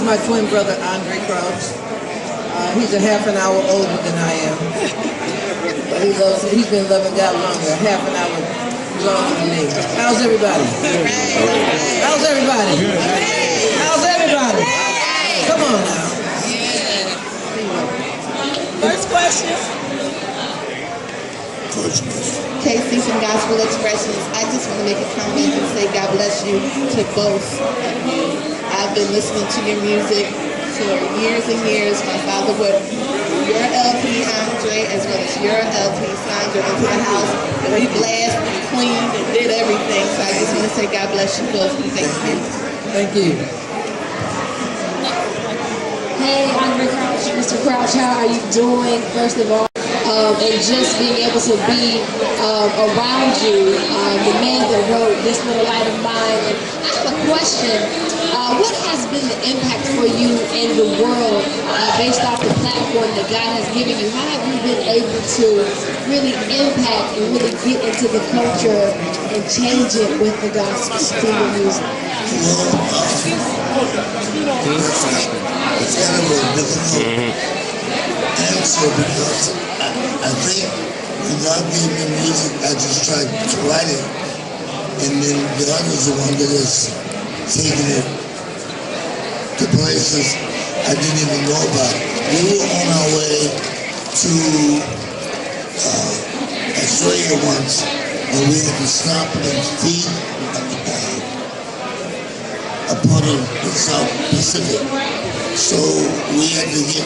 my twin brother, Andre Crouch. He's a half an hour older than I am. But he's been loving God longer, half an hour longer than me. How's everybody? How's everybody? How's everybody? Come on now. First question. Casey from Gospel Expressions. I just want to make a comment and say God bless you to both of you. I've been listening to your music for years and years. My father would your LP, Andre, as well as your LP, Sandra, into the house. And we blasted and cleaned and did everything. So I just want to say God bless you both and thank you. Thank you. Hey, Andre Crouch, Mr. Crouch, how are you doing? First of all, and just being able to be around you, the man that wrote This Little Light of Mine. And I have a question. What has been the impact for you in the world based off the platform that God has given you? How have you been able to really impact and really get into the culture and change it with the gospel through your music? It's kind of a difficult answer because I think when God gave me music, I just tried to write it, and then God is the one that has taken it to places I didn't even know about. We were on our way to Australia once, and we had to stop and feed a part of the South Pacific. So we had to get,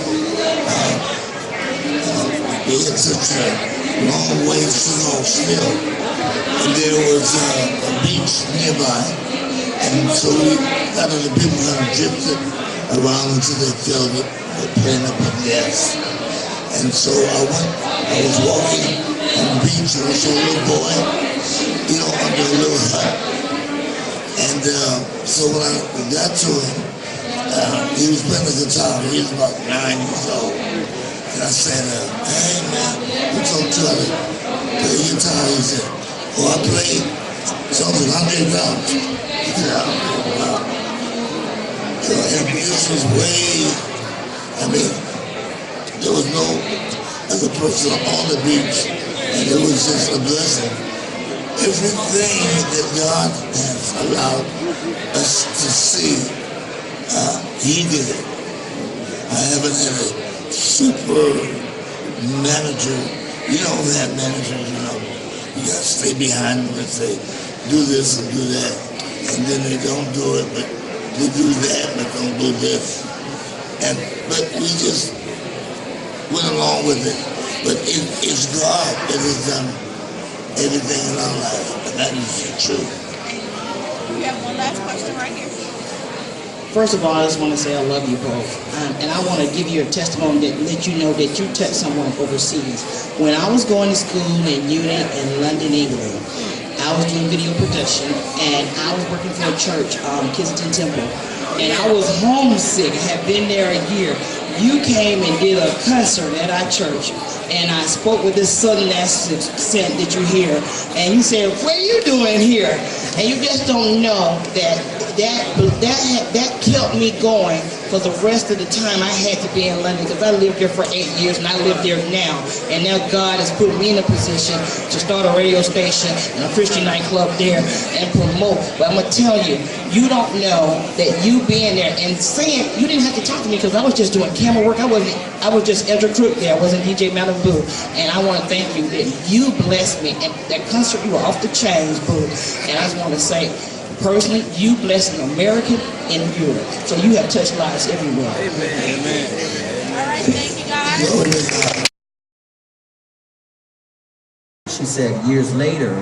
we had such a long ways to go still. And there was a beach nearby. And so a lot of the people kind of drifted around until they filled it, playing up with gas. And so I was walking on the beach and I saw a little boy, under a little hut. And so when I got to him, he was playing the guitar. He was about 9 years old. And I said, hey man, what's up, Charlie? Play the guitar. He said, oh, I play songs with Andre Crouch. He said, oh, wow. And this was there was no other person on the beach. And it was just a blessing. Everything that God has allowed us to see, He did it. I haven't had a super manager. You don't have managers, You gotta stay behind them and say, do this and do that. And then they don't do it, but they do that, but don't do this. But we just went along with it. But it's God that has done everything in our life, and that is the truth. We have one last question right here. First of all, I just want to say I love you both. And I want to give you a testimony that let you know that you touched someone overseas. When I was going to school in Unit in London, England, I was doing video production, and I was working for a church, Kensington Temple, and I was homesick. I had been there a year. You came and did a concert at our church, and I spoke with this southern accent that you hear, and you said, what are you doing here? And you just don't know that kept me going for the rest of the time I had to be in London, because I lived there for 8 years and I live there now. And now God has put me in a position to start a radio station and a Christian nightclub there and promote. But I'm going to tell you, you don't know that you being there and saying, you didn't have to talk to me because I was just doing camera work. I was just Edra Crook there. I wasn't DJ Malibu. And I want to thank you that you blessed me. And that concert, you were off the chains, boo. And I just want to say, personally, you bless an American in Europe. So you have touched lives everywhere. Amen. Amen. All right, thank you guys. She said years later,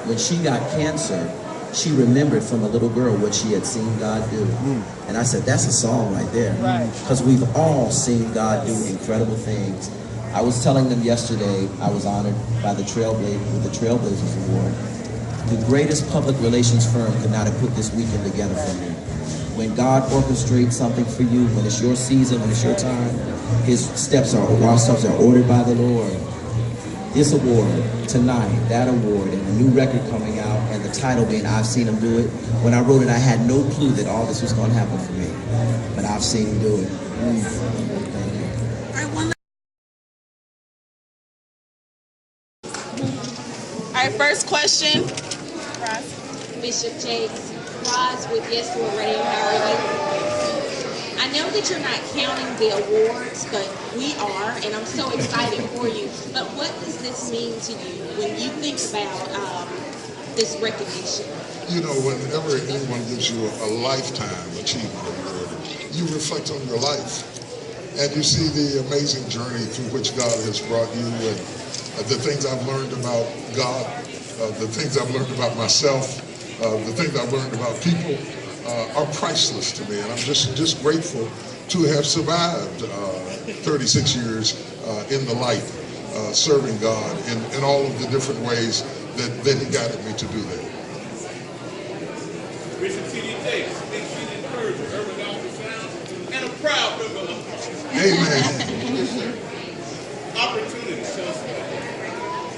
when she got cancer, she remembered from a little girl what she had seen God do. And I said, that's a song right there. Because we've all seen God do incredible things. I was telling them yesterday, I was honored by the Trailblazers Award. The greatest public relations firm could not have put this weekend together for me. When God orchestrates something for you, when it's your season, when it's your time, our steps are ordered by the Lord. this award tonight, that award, and a new record coming out, and the title being I've Seen Him Do It. When I wrote it, I had no clue that all this was going to happen for me, but I've seen him do it. All right, first question. Ross. Bishop Jakes, Roz with Yes Lord Radio, how are you? I know that you're not counting the awards, but we are, and I'm so excited for you. But what does this mean to you when you think about this recognition? You know, whenever anyone gives you a lifetime achievement award, you reflect on your life. And you see the amazing journey through which God has brought you, and the things I've learned about God, the things I've learned about myself, the things I've learned about people are priceless to me. And I'm just grateful to have survived 36 years in the light, serving God in all of the different ways that He guided me to do that. Bishop T.D. Jakes, big feet encourager, urban gospel sound, and a proud member of the Amen. opportunity.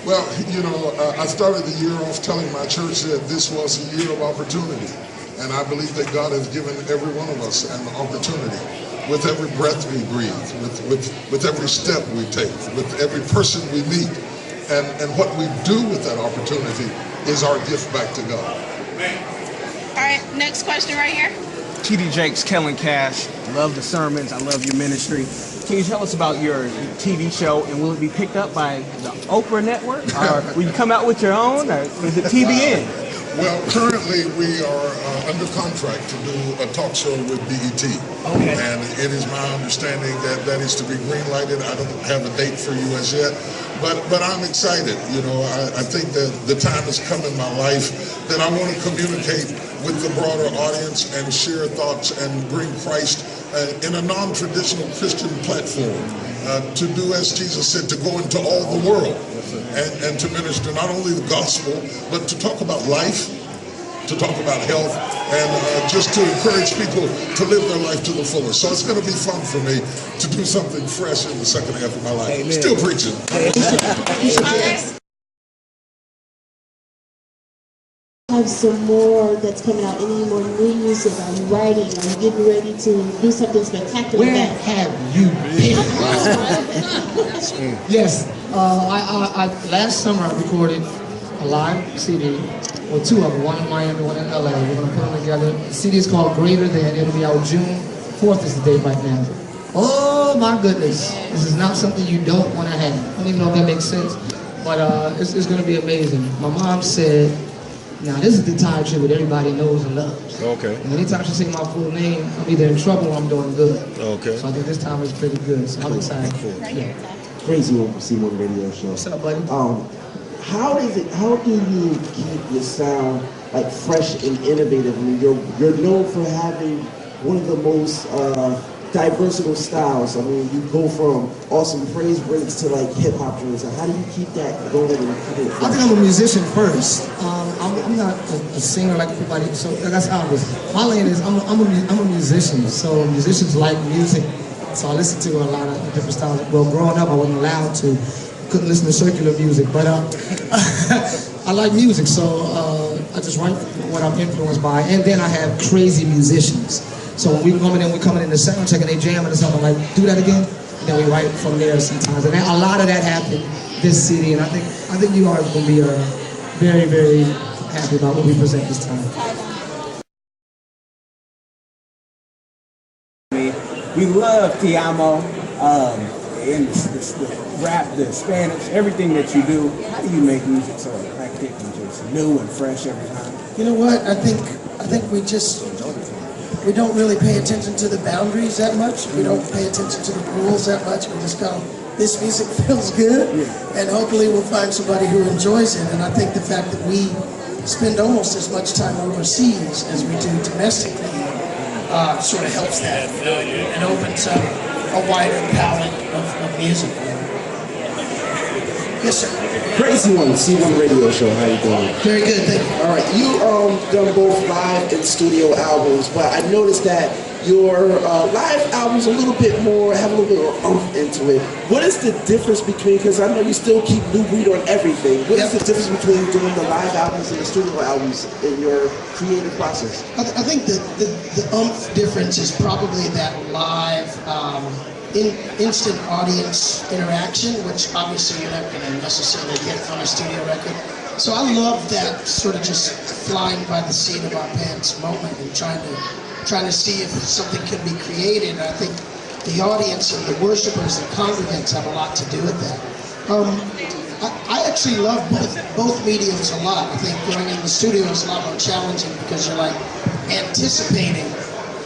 Well, you know, I started the year off telling my church that this was a year of opportunity. And I believe that God has given every one of us an opportunity. With every breath we breathe, with every step we take, with every person we meet. And what we do with that opportunity is our gift back to God. All right, next question right here. T.D. Jakes, Kellen Cash. Love the sermons. I love your ministry. Can you tell us about your TV show, and will it be picked up by the Oprah Network? Or will you come out with your own, or is it TBN? Well, currently we are under contract to do a talk show with BET. Okay. And it is my understanding that that is to be green-lighted. I don't have a date for you as yet, but I'm excited. You know, I think that the time has come in my life that I want to communicate with the broader audience and share thoughts and bring Christ in a non-traditional Christian platform. To do as Jesus said, to go into all the world and to minister not only the gospel, but to talk about life, to talk about health, and just to encourage people to live their life to the fullest. So it's going to be fun for me to do something fresh in the second half of my life. Amen. Still preaching. Have some more that's coming out, any more new music? Are you writing? Are you getting ready to do something spectacular? Where have you been? Yes, I last summer I recorded a live CD, well, two of them, one in Miami, one in LA. We're gonna put them together. The CD is called Greater Than. It'll be out June 4th is the date right now. Oh my goodness, this is not something you don't want to have. I don't even know if that makes sense, but it's gonna be amazing. My mom said, now this is the time tribute everybody knows and loves. Okay. And anytime she say my full name, I'm either in trouble or I'm doing good. Okay. So I think this time is pretty good. So I'm excited. Yeah. Crazy One for C1 Radio Show. What's up, buddy? How do you keep your sound like fresh and innovative? I mean, you're known for having one of the most diversical styles. I mean, you go from awesome praise breaks to like hip hop joints. How do you keep that going and keep it fresh? I think I'm a musician first. I'm not a singer like everybody. So that's how it is. My lane is I'm a musician. So musicians like music. So I listen to a lot of different styles. Well, growing up, I wasn't allowed to. Couldn't listen to circular music, but I like music. So I just write what I'm influenced by, and then I have crazy musicians. So when we're coming in the sound check and they jamming or something, I'm like, do that again, and then we write from there sometimes. And a lot of that happened this CD, and I think you are going to be very, very happy about what we present this time. We love Te Amo, and the rap, the Spanish, everything that you do. How do you make music so eclectic and just new and fresh every time? You know what? I think we don't really pay attention to the boundaries that much. We don't pay attention to the rules that much. We just go, this music feels good, and hopefully we'll find somebody who enjoys it. And I think the fact that we spend almost as much time overseas as we do domestically sort of helps that. You know, it opens up a wider palette of music. Yes, sir. Crazy One, C1 Radio Show. How you doing? Very good, thank you. All right, you done both live and studio albums, but I noticed that your live albums a little bit more, have a little bit of oomph into it. What is the difference between, because I know you still keep new breed on everything, what is the difference between doing the live albums and the studio albums in your creative process? I think that the oomph difference is probably that live instant audience interaction, which obviously you're not going to necessarily get on a studio record. So I love that sort of just flying by the seat of our pants moment and trying to see if something can be created. And I think the audience and the worshipers and congregants have a lot to do with that. I actually love both mediums a lot. I think going in the studio is a lot more challenging because you're like anticipating,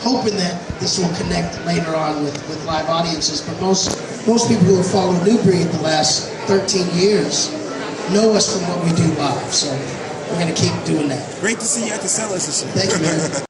hoping that this will connect later on with live audiences. But most people who have followed New Breed the last 13 years know us from what we do live. So we're going to keep doing that. Great to see you at the Sellers. Thank you, man.